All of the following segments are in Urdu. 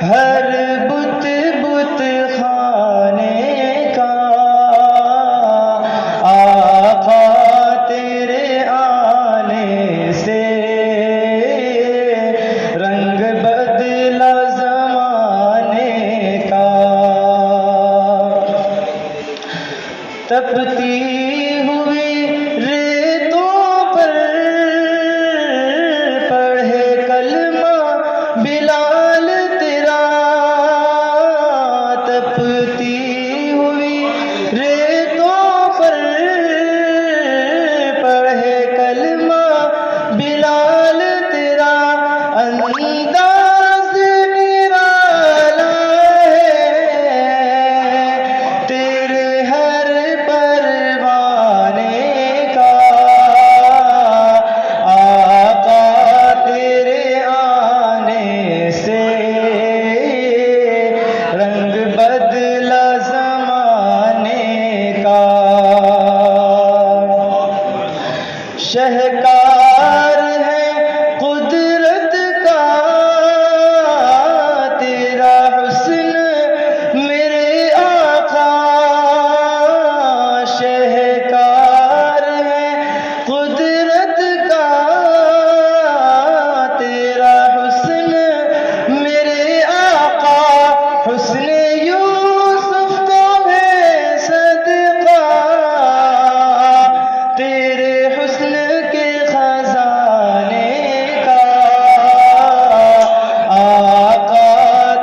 ہر بت بت خانے کا آقا تیرے آنے سے رنگ بدلا زمانے کا. تپتی ہوئی ریتوں پر پڑھے کلمہ بلال تیرا. تپتی ہوئی ریتوں پر پڑھے کلمہ بلال تیرا. انداز نرالا ہے تیرے ہر پروانے کا. آقا تیرے آنے سے رنگ بدلا زمانے کا. شہکار ہے قدرت کا تیرا حسن میرے آقا. شہکار ہے قدرت کا تیرا حسن میرے آقا. حسن یوسف کو ہے صدقہ تیرے حسن کے خزانے کا. آقا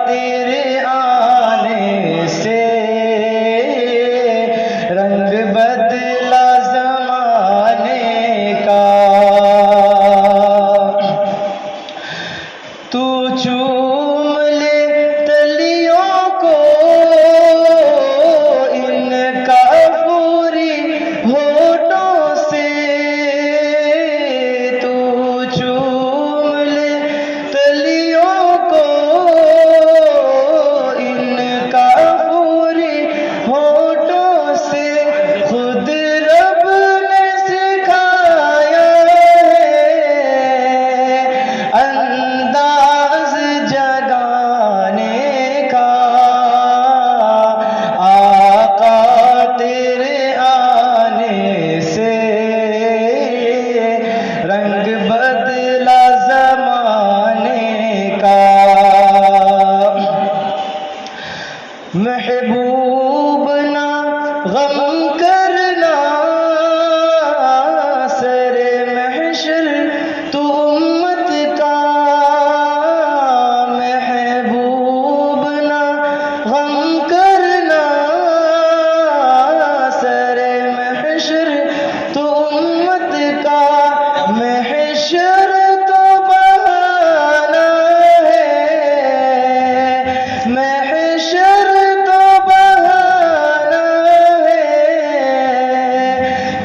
تیرے آنے سے رنگ بدلا زمانے کا. تو چوم لے تلیوں کو ان کافوری ہونٹوں سے. تو چوم لے تلیوں کو ان کافوری ہونٹوں سے. خود رب نے سکھایا ہے انداز جگانے کا. آقا تیرے آنے سے رنگ بدلا زمانے کا. محبوب نہ غم کرنا سر محشر تو امت کا. محبوب نہ غم کرنا سر محشر تو امت کا. محشر تو بہانا ہے محشر تو بہانا ہے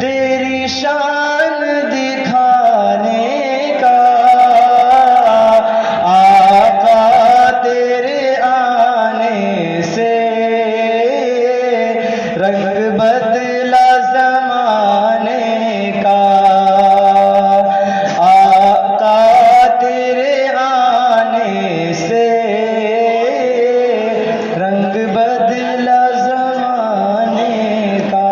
تیری شان دکھانے کا. آقا تیرے آنے سے رنگ بدلا زمانے کا. آقا تیرے آنے سے رنگ بدلا زمانے کا.